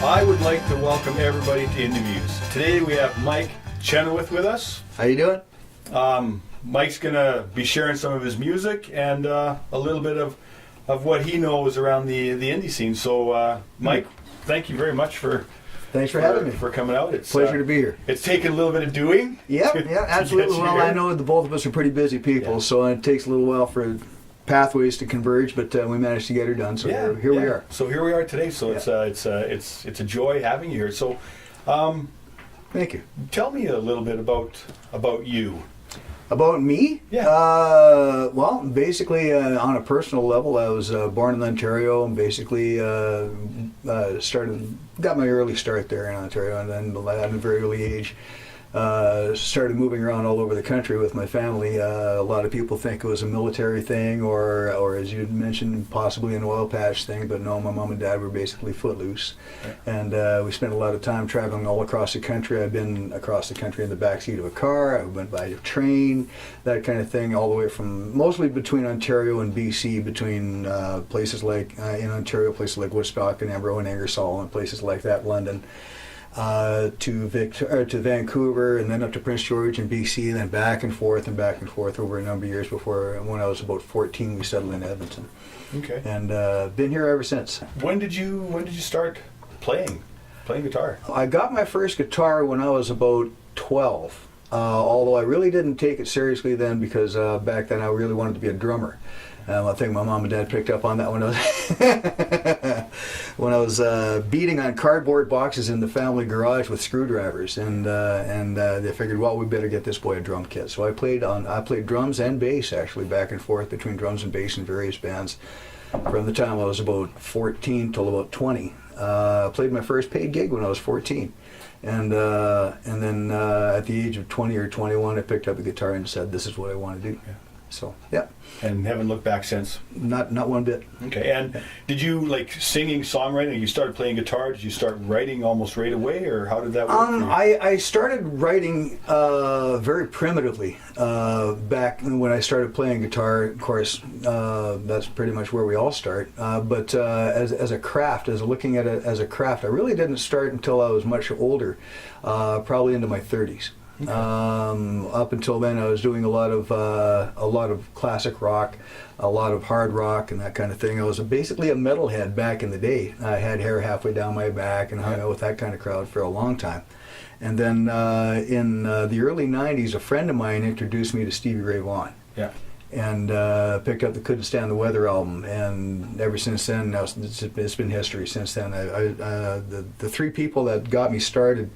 I would like to welcome everybody to Indie-Views. Today we have Mike Chenoweth with us. How you doing? Mike's going to be sharing some of his music and a little bit of what he knows around the indie scene. So, Mike, thank you very much for Thanks for having me. For coming out. It's pleasure to be here. It's taken a little bit of doing. Yeah, absolutely. Well, I know that both of us are pretty busy people, so it takes a little while for pathways to converge, but we managed to get her done. So here we are. So here we are today. So it's a joy having you here. So, thank you. Tell me a little bit about you. About me? Yeah. Well, basically, on a personal level, I was born in Ontario and basically got my early start there in Ontario, and then at a very early age, started moving around all over the country with my family. A lot of people think it was a military thing, or as you mentioned, possibly an oil patch thing, but no, my mom and dad were basically footloose. Yeah. And we spent a lot of time traveling all across the country. I've been across the country in the backseat of a car. I went by a train, that kind of thing, all the way from mostly between Ontario and BC, between places like, in Ontario, places like Woodstock and Embro and Ingersoll and places like that, London. To Vancouver, and then up to Prince George and BC, and then back and forth over a number of years before, when I was about 14, we settled in Edmonton. Okay. And been here ever since. When did you start playing guitar? I got my first guitar when I was about 12. Although I really didn't take it seriously then, because back then I really wanted to be a drummer. I think my mom and dad picked up on that when I was beating on cardboard boxes in the family garage with screwdrivers, and they figured, well, we better get this boy a drum kit. So I played drums and bass, actually, back and forth between drums and bass in various bands from the time I was about 14 till about 20. I played my first paid gig when I was 14. And then at the age of 20 or 21, I picked up a guitar and said, this is what I want to do. Yeah. So, yeah. And haven't looked back since? Not one bit. Okay. And did you, like, singing, songwriting, you started playing guitar, did you start writing almost right away, or how did that work for you? I started writing very primitively back when I started playing guitar. Of course, that's pretty much where we all start. But as a craft, looking at it as a craft, I really didn't start until I was much older, probably into my 30s. Okay. Up until then, I was doing a lot of classic rock, a lot of hard rock, and that kind of thing. I was basically a metalhead back in the day. I had hair halfway down my back and hung out with that kind of crowd for a long time. And then in the early '90s, a friend of mine introduced me to Stevie Ray Vaughan. Yeah. And picked up the Couldn't Stand the Weather album, and ever since then, now it's been history since then. The three people that got me started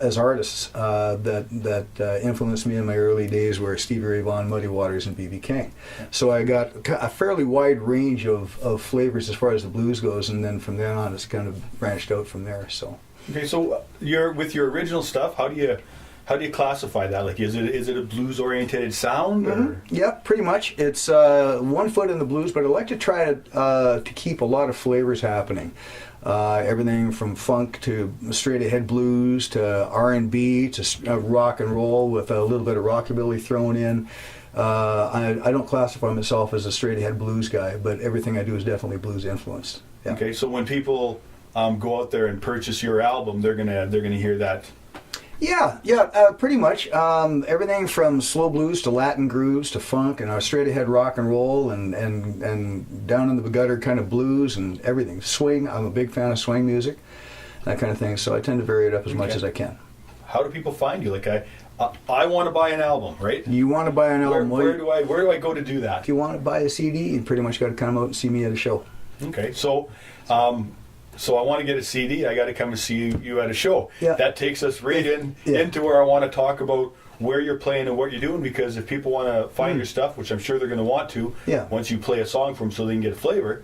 as artists that influenced me in my early days were Stevie Ray Vaughan, Muddy Waters, and B.B. King. So I got a fairly wide range of flavors as far as the blues goes, and then from then on, it's kind of branched out from there. So. Okay, so with your original stuff, how do you classify that? Like, is it a blues-oriented sound? Mm-hmm. Yeah, pretty much. It's 1 foot in the blues, but I like to try to keep a lot of flavors happening. Everything from funk to straight-ahead blues to R&B to rock and roll with a little bit of rockabilly thrown in. I don't classify myself as a straight-ahead blues guy, but everything I do is definitely blues influenced. Yeah. Okay, so when people go out there and purchase your album, they're gonna hear that. Yeah, pretty much. Everything from slow blues to Latin grooves to funk and straight ahead rock and roll and down in the gutter kind of blues and everything. Swing, I'm a big fan of swing music, that kind of thing. So I tend to vary it up as much as I can. How do people find you? Like, I want to buy an album, right? You want to buy an album? Where do I go to do that? If you want to buy a CD, you pretty much got to come out and see me at a show. Okay, so. So I want to get a CD, I got to come and see you at a show. Yeah. That takes us right into where I want to talk about where you're playing and what you're doing, because if people want to find your stuff, which I'm sure they're going to want to, once you play a song for them so they can get a flavor,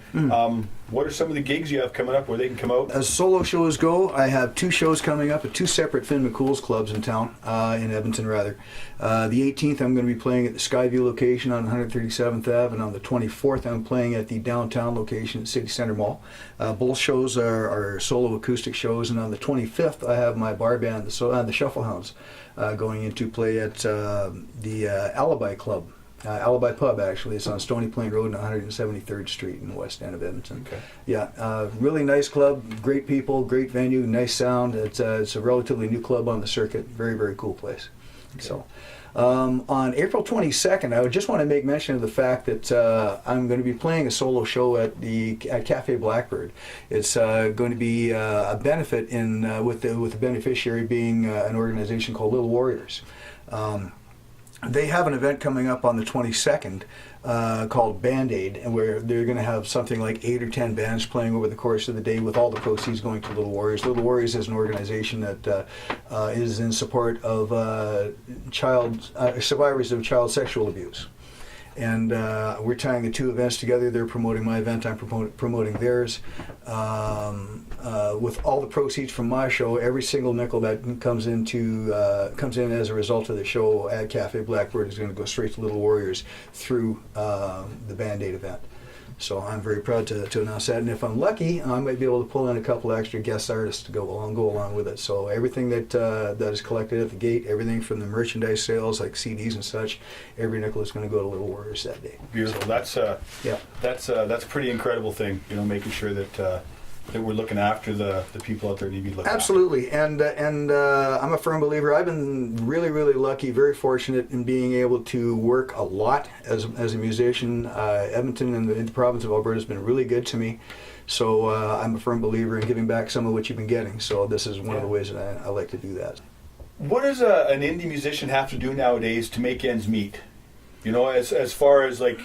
what are some of the gigs you have coming up where they can come out? As solo shows go, I have 2 shows coming up at 2 separate Finn McCool's clubs in town, in Edmonton rather. The 18th I'm going to be playing at the Skyview location on 137th Ave, and on the 24th I'm playing at the downtown location at City Centre Mall. Both shows are solo acoustic shows, and on the 25th I have my bar band, the Shufflehounds, going in to play at the Alibi Club Alibi Pub, actually. It's on Stony Plain Road and 173rd Street in the west end of Edmonton. Okay. Yeah, really nice club, great people, great venue, nice sound. It's a relatively new club on the circuit. Very, very cool place. Okay. So, on April 22nd, I would just want to make mention of the fact that I'm going to be playing a solo show at Cafe Blackbird. It's going to be a benefit with the beneficiary being an organization called Little Warriors. They have an event coming up on the 22nd called Band-Aid, and where they're going to have something like 8 or 10 bands playing over the course of the day, with all the proceeds going to Little Warriors. Little Warriors is an organization that is in support of survivors of child sexual abuse. And we're tying the two events together. They're promoting my event, I'm promoting theirs. With all the proceeds from my show, every single nickel that comes in as a result of the show at Cafe Blackbird is going to go straight to Little Warriors through the Band-Aid event. So I'm very proud to announce that, and if I'm lucky, I might be able to pull in a couple extra guest artists to go along with it. So everything that is collected at the gate, everything from the merchandise sales like CDs and such, every nickel is going to go to Little Warriors that day. Beautiful. So, that's a pretty incredible thing. Making sure that we're looking after the people out there need to be looked Absolutely, and I'm a firm believer. I've been really, really lucky, very fortunate in being able to work a lot as a musician. Edmonton and the province of Alberta has been really good to me. So I'm a firm believer in giving back some of what you've been getting. So this is one of the ways that I like to do that. What does an indie musician have to do nowadays to make ends meet? As far as like,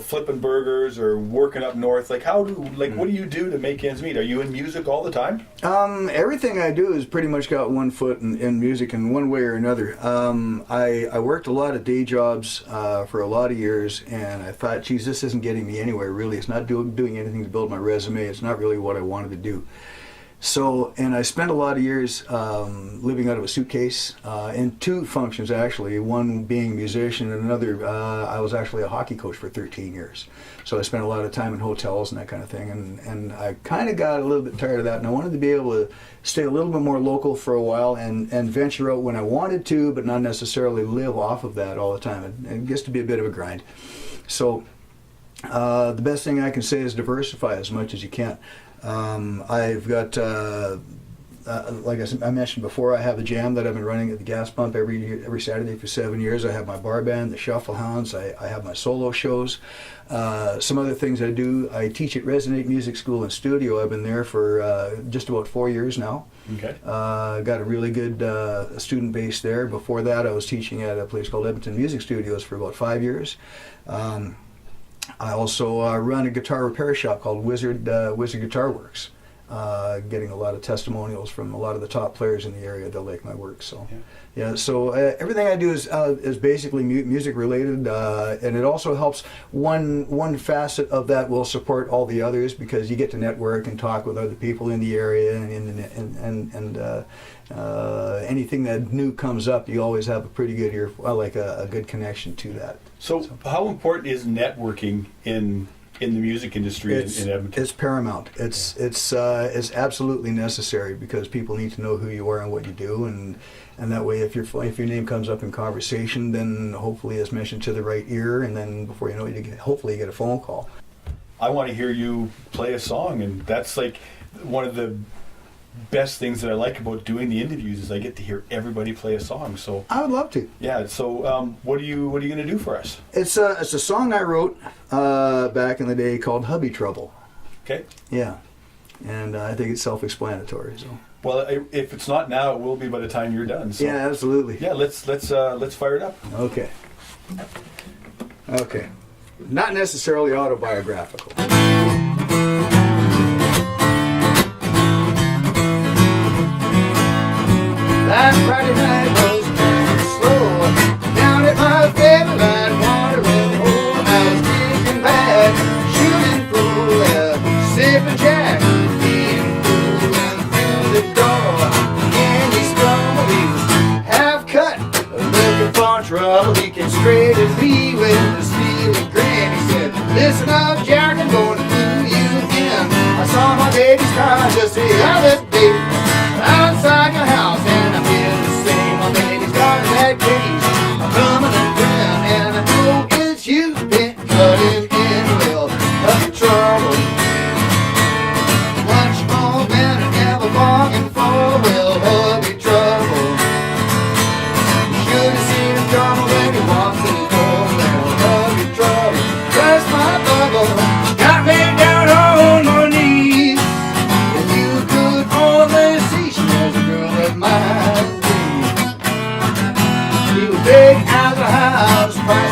flipping burgers or working up north, what do you do to make ends meet? Are you in music all the time? Everything I do has pretty much got one foot in music in one way or another. I worked a lot of day jobs for a lot of years, and I thought, geez, this isn't getting me anywhere, really. It's not doing anything to build my resume. It's not really what I wanted to do. So, and I spent a lot of years living out of a suitcase in two functions, actually. One being a musician, and another, I was actually a hockey coach for 13 years. So I spent a lot of time in hotels and that kind of thing. And I kind of got a little bit tired of that, and I wanted to be able to stay a little bit more local for a while and venture out when I wanted to, but not necessarily live off of that all the time. It gets to be a bit of a grind. So the best thing I can say is diversify as much as you can. I've got, like I mentioned before, I have a jam that I've been running at the gas pump every Saturday for 7 years. I have my bar band, the Shuffle Hounds. I have my solo shows. Some other things I do, I teach at Resonate Music School and Studio. I've been there for just about 4 years now. Okay. Got a really good student base there. Before that, I was teaching at a place called Edmonton Music Studios for about 5 years. I also run a guitar repair shop called Wizard Guitar Works, getting a lot of testimonials from a lot of the top players in the area that like my work. So, so everything I do is basically music related, and it also helps. One facet of that will support all the others, because you get to network and talk with other people in the area, and anything that new comes up, you always have a pretty good a good connection to that. So how important is networking in the music industry in Edmonton? It's paramount. It's absolutely necessary, because people need to know who you are and what you do, and that way, if your name comes up in conversation, then hopefully it's mentioned to the right ear, and then before you know it, hopefully you get a phone call. I want to hear you play a song, and that's like one of the best things that I like about doing the interviews is I get to hear everybody play a song. So I would love to. Yeah. So what are you going to do for us? It's a song I wrote back in the day called Hubby Trouble. Okay. Yeah, and I think it's self-explanatory. So. Well, if it's not now, it will be by the time you're done. So. Yeah, absolutely. Yeah, let's fire it up. Okay. Not necessarily autobiographical. That Friday night was kinda slow. Down at my favorite line, watering hole. I was drinking bad, shooting pool, sipping Jack, eating food, and through the door, and he stumbled. He was half cut, looking for trouble. He came straight at me with a steely grin. He said, "Listen up, Jack, I'm going to do you in. I saw my baby's car just the other day outside my house, and I feel the same. My baby's got that cage, a permanent grin, and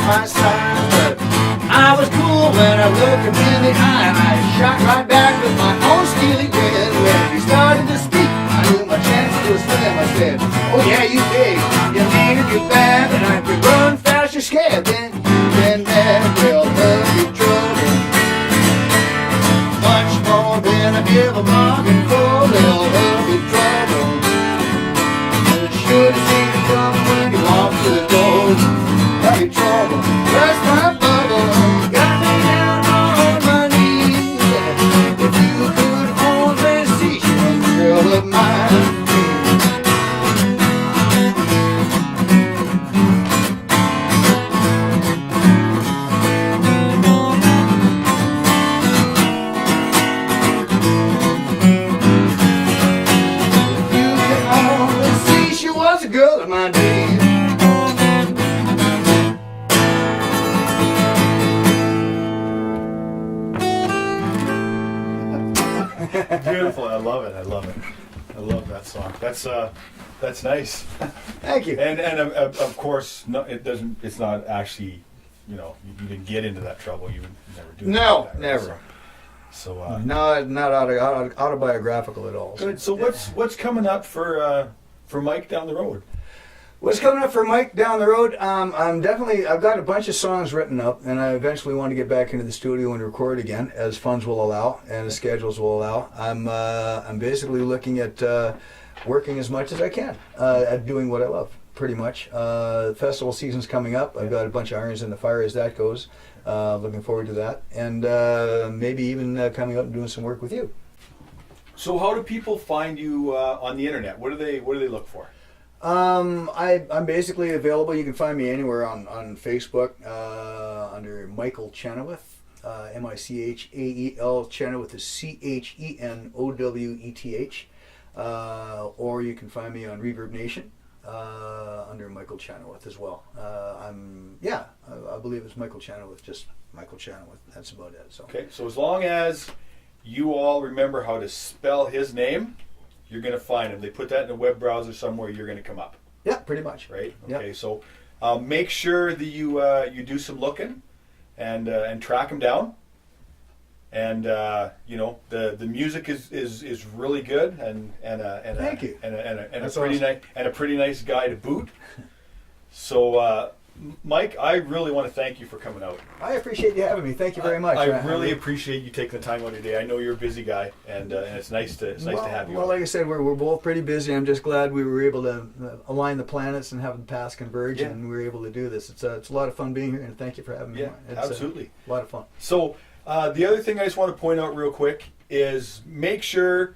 my size, but I was cool when I looked him in the eye. I shot right back with my own steely grin. When he started to speak, I knew my chances was slim. I said, oh yeah, you big, you mean it, you bad, and I could run fast, you're scared. Then that will love you trouble. Much more than I ever bargained for. They'll love you trouble. You should have seen it coming when you walked to the door. Love you trouble. Burst my bubble. Got me down on my knees. If you could only see she was a girl of mine. A girl of my dreams. Beautiful. I love it. I love it. I love that song. That's nice. Thank you. And of course, no, it doesn't. It's not actually, you didn't get into that trouble. You would never do. No, that, right? never. So no, not autobiographical at all. good. So what's coming up for Mike down the road? What's coming up for Mike down the road? I've got a bunch of songs written up, and I eventually want to get back into the studio and record again, as funds will allow and the schedules will allow. I'm basically looking at working as much as I can at doing what I love, pretty much. The festival season's coming up. I've got a bunch of irons in the fire as that goes. Looking forward to that, and maybe even coming up and doing some work with you. So how do people find you on the internet? What do they look for? I'm basically available. You can find me anywhere on Facebook under Michael Chenoweth, Michael Chenoweth is Chenoweth, or you can find me on Reverb Nation under Michael Chenoweth as well. I believe it's Michael Chenoweth, just Michael Chenoweth. That's about it. So Okay, so as long as you all remember how to spell his name, you're going to find him. They put that in a web browser somewhere, you're going to come up. yeah, pretty much. Right? Yep. Okay, so make sure that you do some looking and track him down. And the music is really good and Thank you. and a That's pretty awesome. nice and a pretty nice guy to boot. So Mike, I really want to thank you for coming out. I appreciate you having me. Thank you very much. I really appreciate you taking the time out today. I know you're a busy guy, and it's nice to have you. Well, like I said, we're both pretty busy. I'm just glad we were able to align the planets and have the paths converge, Yeah. and we were able to do this. It's a lot of fun being here, and thank you for having me. Yeah, It's absolutely. a lot of fun. So the other thing I just want to point out real quick is make sure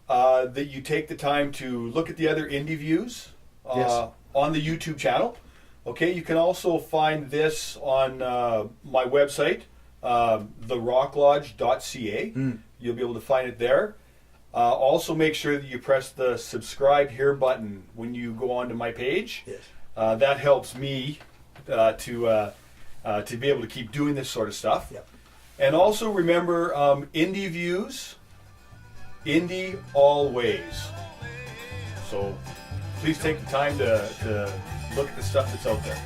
that you take the time to look at the other indie views Yes. on the YouTube channel. Okay, you can also find this on my website, therocklodge.ca. You'll be able to find it there. Also, make sure that you press the subscribe here button when you go onto my page. Yes. That helps me to be able to keep doing this sort of stuff. Yep. And also remember, indie views, indie always. So please take the time to look at the stuff that's out there.